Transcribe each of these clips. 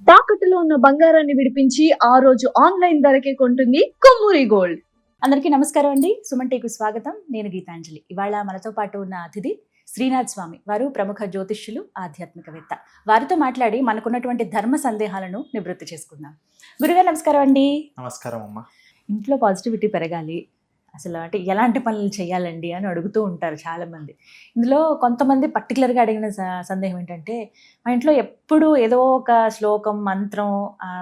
తాకట్టులో ఉన్న బంగారాన్ని విడిపించి ఆ రోజు ఆన్లైన్ ధరకే కొంటుంది కొమ్మూరి గోల్డ్. అందరికీ నమస్కారం అండి. సుమన్ టీకు స్వాగతం. నేను గీతాంజలి. ఇవాళ మనతో పాటు ఉన్న అతిథి శ్రీనాథ్ స్వామి. వారు ప్రముఖ జ్యోతిష్యులు, ఆధ్యాత్మికవేత్త. వారితో మాట్లాడి మనకున్నటువంటి ధర్మ సందేహాలను నివృత్తి చేసుకుందాం. గురుగారు నమస్కారం అండి. నమస్కారం అమ్మా. ఇంట్లో పాజిటివిటీ పెరగాలి, అసలు అంటే ఎలాంటి పనులు చేయాలండి అని అడుగుతూ ఉంటారు చాలామంది. ఇందులో కొంతమంది పర్టికులర్గా అడిగిన సందేహం ఏంటంటే, మా ఇంట్లో ఎప్పుడు ఏదో ఒక శ్లోకం, మంత్రం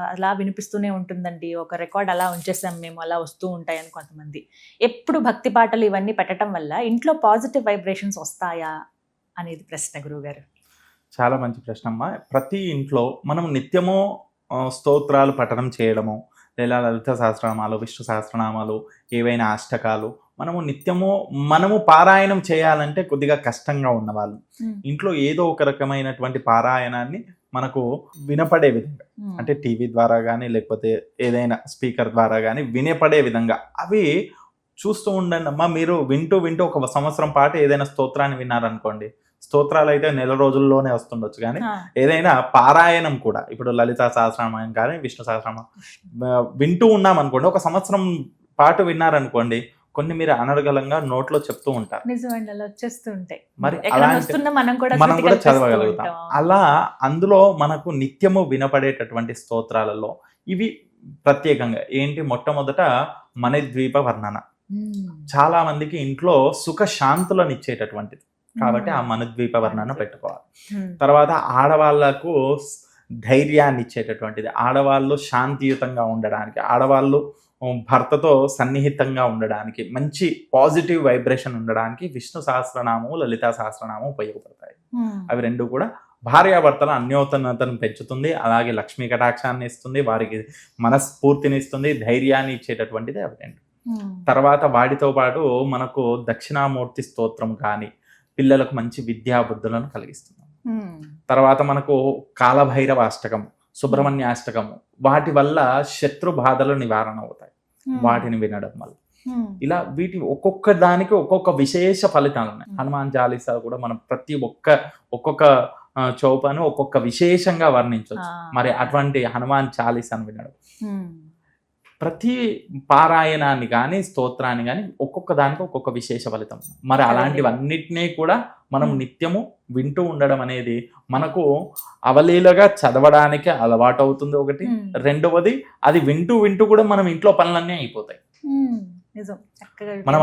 అలా వినిపిస్తూనే ఉంటుందండి, ఒక రికార్డ్ అలా ఉంచేసాం మేము, అలా వస్తూ ఉంటాయని కొంతమంది. ఎప్పుడు భక్తి పాటలు ఇవన్నీ పెట్టడం వల్ల ఇంట్లో పాజిటివ్ వైబ్రేషన్స్ వస్తాయా అనేది ప్రశ్న గురువుగారు. చాలా మంచి ప్రశ్న అమ్మా. ప్రతి ఇంట్లో మనం నిత్యము స్తోత్రాలు పఠనం చేయడము, లేదా లలిత సహస్రనామాలు, విష్ణు సహస్రనామాలు, ఏవైనా అష్టకాలు మనము పారాయణం చేయాలంటే కొద్దిగా కష్టంగా ఉన్నవాళ్ళు ఇంట్లో ఏదో ఒక రకమైనటువంటి పారాయణాన్ని మనకు వినపడే విధంగా, అంటే టీవీ ద్వారా కానీ లేకపోతే ఏదైనా స్పీకర్ ద్వారా కానీ వినపడే విధంగా అవి చూస్తూ ఉండండి అమ్మా. మీరు వింటూ ఒక సంవత్సరం పాటు ఏదైనా స్తోత్రాన్ని విన్నారనుకోండి, స్తోత్రాలు అయితే నెల రోజుల్లోనే వస్తుండొచ్చు, కానీ ఏదైనా పారాయణం కూడా, ఇప్పుడు లలిత సహస్రనామం కానీ విష్ణు సహస్రనామం వింటూ ఉన్నాం అనుకోండి, ఒక సంవత్సరం పాటు విన్నారనుకోండి, కొన్ని మీరు అనర్గళంగా నోట్లో చెప్తూ ఉంటారు. మరి మనం కూడా చదవగలుగుతాం. అలా అందులో మనకు నిత్యము వినపడేటటువంటి స్తోత్రాలలో ఇవి ప్రత్యేకంగా ఏంటి, మొట్టమొదట మణిద్వీప వర్ణన. చాలా మందికి ఇంట్లో సుఖ శాంతులను ఇచ్చేటటువంటిది కాబట్టి ఆ మణిద్వీప వర్ణన పెట్టుకోవాలి. తర్వాత ఆడవాళ్లకు ధైర్యాన్ని ఇచ్చేటటువంటిది, ఆడవాళ్ళు శాంతియుతంగా ఉండడానికి, ఆడవాళ్ళు భర్తతో సన్నిహితంగా ఉండడానికి, మంచి పాజిటివ్ వైబ్రేషన్ ఉండడానికి విష్ణు సహస్రనామము, లలితా సహస్రనామం ఉపయోగపడతాయి. అవి రెండు కూడా భార్యాభర్తల అన్యోన్యతను పెంచుతుంది, అలాగే లక్ష్మీ కటాక్షాన్ని ఇస్తుంది, వారికి మనస్ఫూర్తిని ఇస్తుంది, ధైర్యాన్ని ఇచ్చేటటువంటిది అవి రెండు. తర్వాత వాటితో పాటు మనకు దక్షిణామూర్తి స్తోత్రం కానీ పిల్లలకు మంచి విద్యాబుద్ధులను కలిగిస్తుంది. తర్వాత మనకు కాలభైరవ అష్టకం, సుబ్రహ్మణ్యాష్టకము, వాటి వల్ల శత్రు బాధలు నివారణ అవుతాయి వాటిని వినడం వల్ల. ఇలా వీటి ఒక్కొక్క దానికి ఒక్కొక్క విశేష ఫలితాలు ఉన్నాయి. హనుమాన్ చాలీసా కూడా మనం ప్రతి ఒక్కొక్క చౌపాను ఒక్కొక్క విశేషంగా వర్ణించవచ్చు. మరి అటువంటి హనుమాన్ చాలీసాను వినడం, ప్రతి పారాయణాన్ని కానీ స్తోత్రాన్ని కానీ ఒక్కొక్క దానికి ఒక్కొక్క విశేష ఫలితం. మరి అలాంటివన్నిటినీ కూడా మనం నిత్యము వింటూ ఉండడం అనేది మనకు అవలీలగా చదవడానికి అలవాటు అవుతుంది ఒకటి. రెండవది, అది వింటూ కూడా మనం ఇంట్లో పనులన్నీ అయిపోతాయి. మనం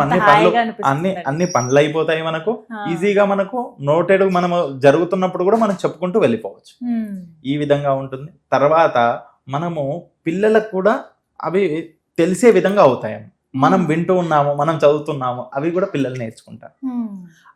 అన్ని పనులు అయిపోతాయి మనకు ఈజీగా. మనకు నోటెడు మనము జరుగుతున్నప్పుడు కూడా మనం చెప్పుకుంటూ వెళ్ళిపోవచ్చు. ఈ విధంగా ఉంటుంది. తర్వాత మనము పిల్లలకు కూడా అవి తెలిసే విధంగా అవుతాయి. మనం వింటూ ఉన్నాము, మనం చదువుతున్నాము, అవి కూడా పిల్లలు నేర్చుకుంటారు.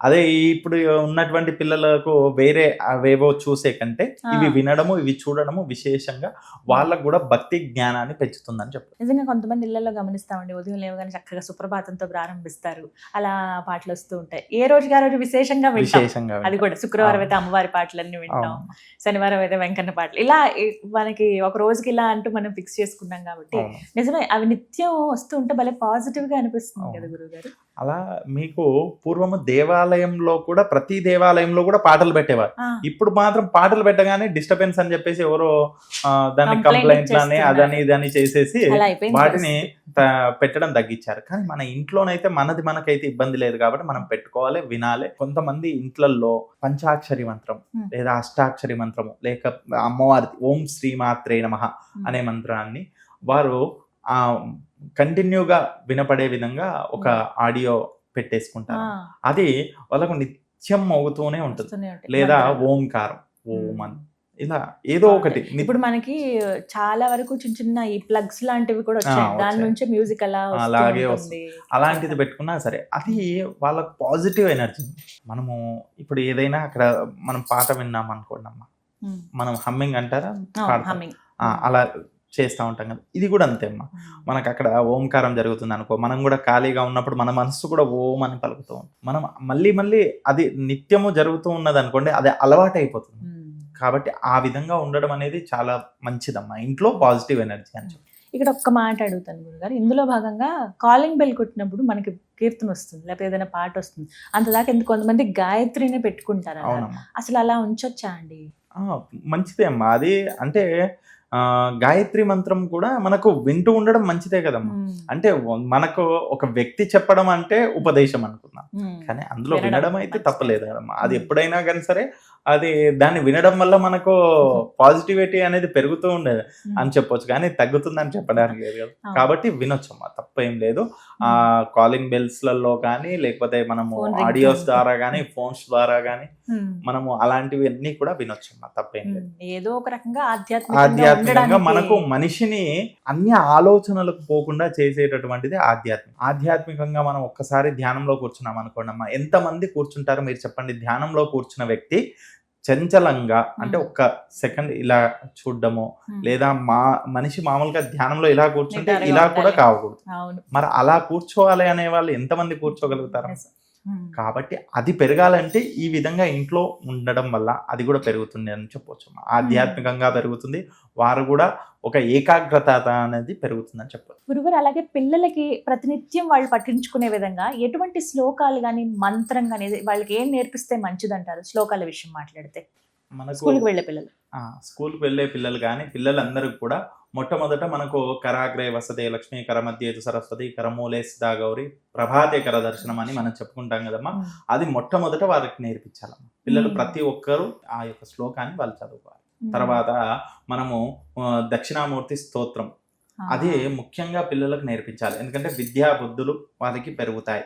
అదే ఇప్పుడు ఉన్నటువంటి పిల్లలకు వేరే అవేవో చూసే కంటే ఇవి వినడము, ఇవి చూడడము విశేషంగా వాళ్ళకు కూడా భక్తి జ్ఞానాన్ని పెంచుతుందని చెప్పారు. నిజంగా కొంతమంది ఇళ్లలో గమనిస్తామండి, ఉదయం లేవగానే చక్కగా సుప్రభాతంతో ప్రారంభిస్తారు, అలా పాటలు వస్తూ ఉంటాయి. ఏ రోజుకి ఆ రోజు విశేషంగా అది కూడా శుక్రవారం అయితే అమ్మవారి పాటలన్నీ వింటాం, శనివారం అయితే వెంకన్న పాటలు, ఇలా మనకి ఒక రోజుకి ఇలా అంటూ మనం ఫిక్స్ చేసుకున్నాం కాబట్టి నిజమే అవి నిత్యం వస్తూ ఉంటే భలే పాజిటివ్ గా అనిపిస్తుంది కదా గురువుగారు. అలా మీకు పూర్వము దేవాలయంలో కూడా, ప్రతి దేవాలయంలో కూడా పాటలు పెట్టేవారు. ఇప్పుడు మాత్రం పాటలు పెట్టగానే డిస్టర్బెన్స్ అని చెప్పేసి ఎవరో దాన్ని కంప్లైంట్లు అని అదని ఇదని చేసేసి వాటిని పెట్టడం తగ్గించారు. కానీ మన ఇంట్లోనైతే మనకైతే ఇబ్బంది లేదు కాబట్టి మనం పెట్టుకోవాలి, వినాలి. కొంతమంది ఇంట్లల్లో పంచాక్షరి మంత్రం లేదా అష్టాక్షరి మంత్రము, లేక అమ్మవారి ఓం శ్రీమాత్రే నమః అనే మంత్రాన్ని వారు కంటిన్యూగా వినపడే విధంగా ఒక ఆడియో పెట్టేసుకుంటారు. అది వాళ్ళకు నిత్యం మోగుతూనే ఉంటుంది. లేదా ఓంకారం, ఓం అని ఇలా ఏదో ఒకటి. ఇప్పుడు మనకి చాలా వరకు చిన్న ఈ ప్లగ్స్ లాంటివి కూడా వచ్చాయి, దాని నుంచి మ్యూజిక్ అలాగే వస్తుంది. అలాంటిది పెట్టుకున్నా సరే అది వాళ్ళకు పాజిటివ్ ఎనర్జీ. మనము ఇప్పుడు ఏదైనా అక్కడ మనం పాట విన్నాం అనుకోండి అమ్మా, మనం హమ్మింగ్ అంటారా, అలా చేస్తూ ఉంటాం కదా. ఇది కూడా అంతే అమ్మా. మనకు అక్కడ ఓంకారం జరుగుతుంది అనుకో, మనం కూడా ఖాళీగా ఉన్నప్పుడు మన మనసు కూడా ఓం అని పలుకుతూ ఉంటాం. మనం మళ్ళీ అది నిత్యము జరుగుతూ ఉన్నది అనుకోండి, అది అలవాటు అయిపోతుంది. కాబట్టి ఆ విధంగా ఉండడం అనేది చాలా మంచిదమ్మా, ఇంట్లో పాజిటివ్ ఎనర్జీ అని చెప్పి. ఇక్కడ ఒక్క మాట అడుగుతాను గురుగారు, ఇందులో భాగంగా కాలింగ్ బెల్ కొట్టినప్పుడు మనకి కీర్తన వస్తుంది, లేకపోతే ఏదైనా పాట వస్తుంది, అంతదాకా ఎందుకు కొంతమంది గాయత్రినే పెట్టుకుంటారు, అసలు అలా ఉంచొచ్చా అండి? మంచిదే అమ్మా. అది అంటే గాయత్రి మంత్రం కూడా మనకు వింటూ ఉండడం మంచిదే కదమ్మా. అంటే మనకు ఒక వ్యక్తి చెప్పడం అంటే ఉపదేశం అనుకున్నాం, కానీ అందులో వినడం అయితే తప్పలేదు కదమ్మా. అది ఎప్పుడైనా కానీ సరే అది దాన్ని వినడం వల్ల మనకు పాజిటివిటీ అనేది పెరుగుతూ ఉండేది అని చెప్పొచ్చు, కానీ తగ్గుతుందని చెప్పడానికి లేదు కదా. కాబట్టి వినొచ్చమ్మా, తప్పేం లేదు. కాలింగ్ బెల్స్లలో కానీ లేకపోతే మనము ఆడియోస్ ద్వారా కానీ ఫోన్స్ ద్వారా కానీ మనము అలాంటివి అన్ని కూడా వినొచ్చమ్మా, తప్పేం లేదు. ఏదో ఒక రకంగా ఆధ్యాత్మికంగా మనకు మనిషిని అన్ని ఆలోచనలకు పోకుండా చేసేటటువంటిది ఆధ్యాత్మికంగా మనం ఒక్కసారి ధ్యానంలో కూర్చున్నాం అనుకోండి అమ్మా, ఎంతమంది కూర్చుంటారో మీరు చెప్పండి. ధ్యానంలో కూర్చున్న వ్యక్తి చంచలంగా అంటే ఒక్క సెకండ్ ఇలా చూడడము, లేదా మనిషి మామూలుగా ధ్యానంలో ఇలా కూర్చుంటే ఇలా కూడా కావకూడదు. మరి అలా కూర్చోవాలి అనే వాళ్ళు ఎంతమంది కూర్చోగలుగుతారు? కాబట్టి అది పెరగాలంటే ఈ విధంగా ఇంట్లో ఉండడం వల్ల అది కూడా పెరుగుతుంది అని చెప్పవచ్చు. ఆధ్యాత్మికంగా పెరుగుతుంది, వారు కూడా ఒక ఏకాగ్రత అనేది పెరుగుతుందని చెప్పచ్చు. గురుగారు, అలాగే పిల్లలకి ప్రతినిత్యం వాళ్ళు పఠించుకునే విధంగా ఎటువంటి శ్లోకాలు కానీ మంత్రం కానీ వాళ్ళకి ఏం నేర్పిస్తే మంచిదంటారు? శ్లోకాల విషయం మాట్లాడితే మనకు స్కూల్కి వెళ్ళే పిల్లలు కానీ పిల్లలందరూ కూడా మొట్టమొదట మనకు కరాగ్రే వసతే లక్ష్మీ కరమధ్యేతు సరస్వతి కరమూలే సిద్ధా గౌరి ప్రభాతే కర దర్శనం అని మనం చెప్పుకుంటాం కదమ్మా. అది మొట్టమొదట వారికి నేర్పించాలమ్మా. పిల్లలు ప్రతి ఒక్కరూ ఆ యొక్క శ్లోకాన్ని వాళ్ళు చదువుకోవాలి. తర్వాత మనము దక్షిణామూర్తి స్తోత్రం, అది ముఖ్యంగా పిల్లలకు నేర్పించాలి. ఎందుకంటే విద్యా బుద్ధులు వారికి పెరుగుతాయి,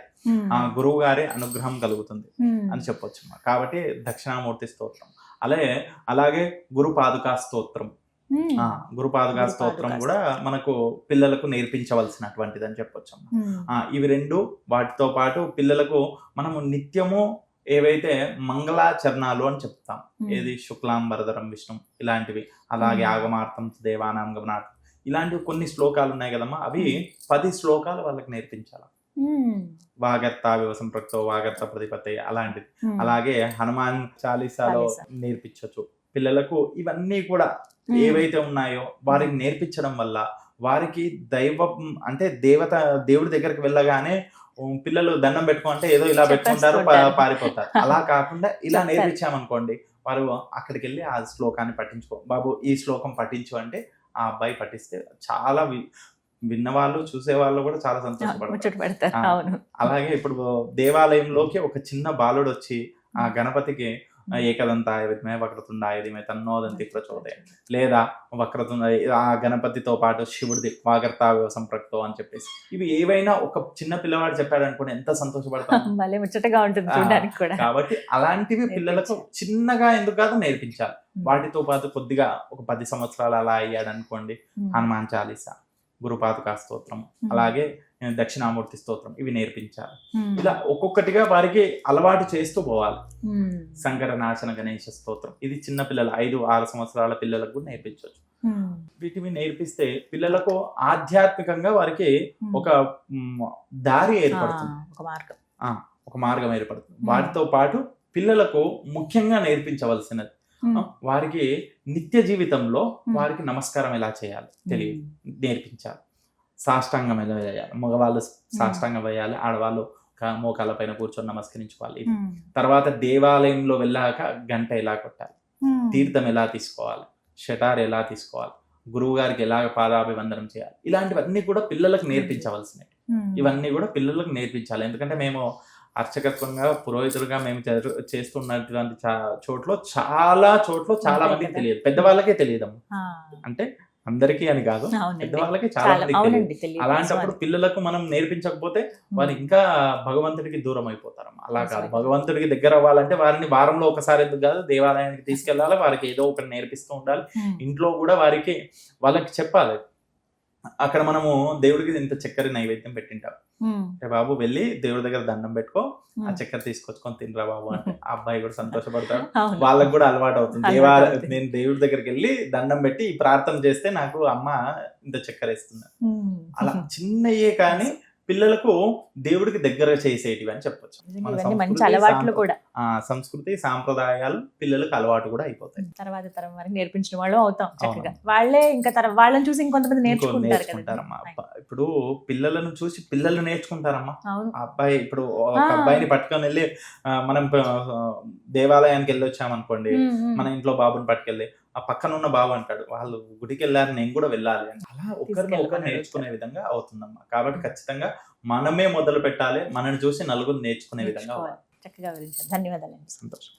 గురువు గారి అనుగ్రహం కలుగుతుంది అని చెప్పొచ్చు. కాబట్టి దక్షిణామూర్తి స్తోత్రం, అలాగే గురుపాదుకా స్తోత్రం, గురుపాదుకా స్తోత్రం కూడా మనకు పిల్లలకు నేర్పించవలసినటువంటిది అని చెప్పొచ్చు. ఇవి రెండు, వాటితో పాటు పిల్లలకు మనము నిత్యము ఏవైతే మంగళాచరణాలు అని చెప్తాం, ఏది శుక్లాంబరధరం విష్ణు ఇలాంటివి, అలాగే ఆగమార్థం దేవానాం గమనార్థం ఇలాంటివి కొన్ని శ్లోకాలు ఉన్నాయి కదమ్మా, అవి 10 శ్లోకాలు వాళ్ళకి నేర్పించాలి. వాగర్త వివసం ప్రక్తో వాగర్త ప్రతిపత్తి అలాంటిది. అలాగే హనుమాన్ చాలీసాలో నేర్పించవచ్చు పిల్లలకు. ఇవన్నీ కూడా ఏవైతే ఉన్నాయో వారికి నేర్పించడం వల్ల వారికి దైవం అంటే దేవుడి దగ్గరికి వెళ్ళగానే పిల్లలు దండం పెట్టుకుంటే ఏదో ఇలా పెట్టుకుంటారు, పారిపోతారు. అలా కాకుండా ఇలా నేర్పించామనుకోండి, వారు అక్కడికి వెళ్ళి ఆ శ్లోకాన్ని పఠించుకో బాబు, ఈ శ్లోకం పఠించు అంటే ఆ అబ్బాయి పఠిస్తే చాలా విన్నవాళ్ళు చూసేవాళ్ళు కూడా చాలా సంతోషపడతారు. అలాగే ఇప్పుడు దేవాలయంలోకి ఒక చిన్న బాలుడు వచ్చి ఆ గణపతికి ఏకదంతాయ విద్మహే వక్రతుండాయ ధీమహి తన్నో దంతి ప్రచోదయాత్, లేదా వక్రతుండ ఆ గణపతితో పాటు శివుడిది వాగర్తా వివసం ప్రక్తో అని చెప్పేసి, ఇవి ఏవైనా ఒక చిన్న పిల్లవాడు చెప్పాడు అనుకోండి ఎంత సంతోషపడతాం. కాబట్టి అలాంటివి పిల్లలకు చిన్నగా ఎందుకు కాదు నేర్పించాలి. వాటితో పాటు కొద్దిగా ఒక 10 సంవత్సరాలు అలా అయ్యాడు అనుకోండి, హనుమాన్ చాలీసా, గురుపాదుకా స్తోత్రం, అలాగే దక్షిణామూర్తి స్తోత్రం ఇవి నేర్పించాలి. ఇలా ఒక్కొక్కటిగా వారికి అలవాటు చేస్తూ పోవాలి. శంకర నాశన గణేశ స్తోత్రం, ఇది చిన్న పిల్లలు 5-6 సంవత్సరాల పిల్లలకు నేర్పించవచ్చు. వీటిని నేర్పిస్తే పిల్లలకు ఆధ్యాత్మికంగా వారికి ఒక దారి ఏర్పడుతుంది, ఒక మార్గం ఏర్పడుతుంది. వాటితో పాటు పిల్లలకు ముఖ్యంగా నేర్పించవలసినది వారికి నిత్య జీవితంలో వారికి నమస్కారం ఎలా చేయాలి నేర్పించాలి. సాష్టాంగం ఎలా వేయాలి, మగవాళ్ళు సాష్టాంగం వేయాలి, ఆడవాళ్ళు మోకాళ్ళ పైన కూర్చొని నమస్కరించుకోవాలి. తర్వాత దేవాలయంలో వెళ్ళాక గంట ఎలా కొట్టాలి, తీర్థం ఎలా తీసుకోవాలి, షటార్ ఎలా తీసుకోవాలి, గురువు గారికి ఎలాగ పాదాభివందనం చేయాలి, ఇలాంటివన్నీ కూడా పిల్లలకు నేర్పించవలసినవి. ఇవన్నీ కూడా పిల్లలకు నేర్పించాలి. ఎందుకంటే మేము అర్చకత్వంగా పురోహితులుగా మేము చేస్తున్నటువంటి చాలా మందికి తెలియదు, పెద్దవాళ్ళకే తెలియదమ్మా. అంటే అందరికీ అని కాదు, పెద్దవాళ్ళకి చాలా మందికి తెలియదు. అలాంటప్పుడు పిల్లలకు మనం నేర్పించకపోతే వారు ఇంకా భగవంతుడికి దూరం అయిపోతారు. అలా కాదు, భగవంతుడికి దగ్గర అవ్వాలంటే వారిని వారంలో ఒకసారి ఎందుకు కాదు దేవాలయానికి తీసుకెళ్ళాలి, వారికి ఏదో ఒకటి నేర్పిస్తూ ఉండాలి. ఇంట్లో కూడా వాళ్ళకి చెప్పాలి. అక్కడ మనము దేవుడికి ఇంత చక్కెర నైవేద్యం పెట్టింటాం, బాబు వెళ్ళి దేవుడి దగ్గర దండం పెట్టుకో, ఆ చక్కెర తీసుకొచ్చుకొని తినరా బాబు అంటే ఆ అబ్బాయి కూడా సంతోషపడతాడు. వాళ్ళకు కూడా అలవాటు అవుతుంది. నేను దేవుడి దగ్గరికి వెళ్ళి దండం పెట్టి ఈ ప్రార్థన చేస్తే నాకు అమ్మ ఇంత చక్కెర ఇస్తుంది. అలా చిన్నయే కానీ పిల్లలకు దేవుడికి దగ్గర చేసేటివి అని చెప్పొచ్చు. నిజంగా మన ఇవన్నీ మంచి సంస్కృతి, అలవాట్లు కూడా సంస్కృతి సాంప్రదాయాలు పిల్లలకు అలవాటు కూడా అయిపోతాయి. తర్వాత తరం వరకు నేర్పించిన వాళ్ళు అవుతాం చక్కగా. వాళ్ళే ఇంకా వాళ్ళని చూసి ఇంకొంతమంది నేర్చుకుంటారు కదా. నేర్చుకుంటారమ్మా. ఇప్పుడు పిల్లలను చూసి పిల్లలు నేర్చుకుంటారమ్మా. అవును. ఆ అబ్బాయి ఇప్పుడు ఒక అబ్బాయిని పట్టుకొని వెళ్ళి మనం దేవాలయానికి వెళ్ళి వచ్చామనుకోండి, మన ఇంట్లో బాబుని పట్టుకెళ్ళి ఆ పక్కన ఉన్న బాబు అంటాడు వాళ్ళు గుడికి వెళ్ళారు నేను కూడా వెళ్ళాలి అని. అలా ఒకరిని ఒకరు నేర్చుకునే విధంగా అవుతుందమ్మా. కాబట్టి ఖచ్చితంగా మనమే మొదలు పెట్టాలి, మనని చూసి నలుగురు నేర్చుకునే విధంగా. చక్కగా వివరించారు. ధన్యవాదాలండి. సంతోషం.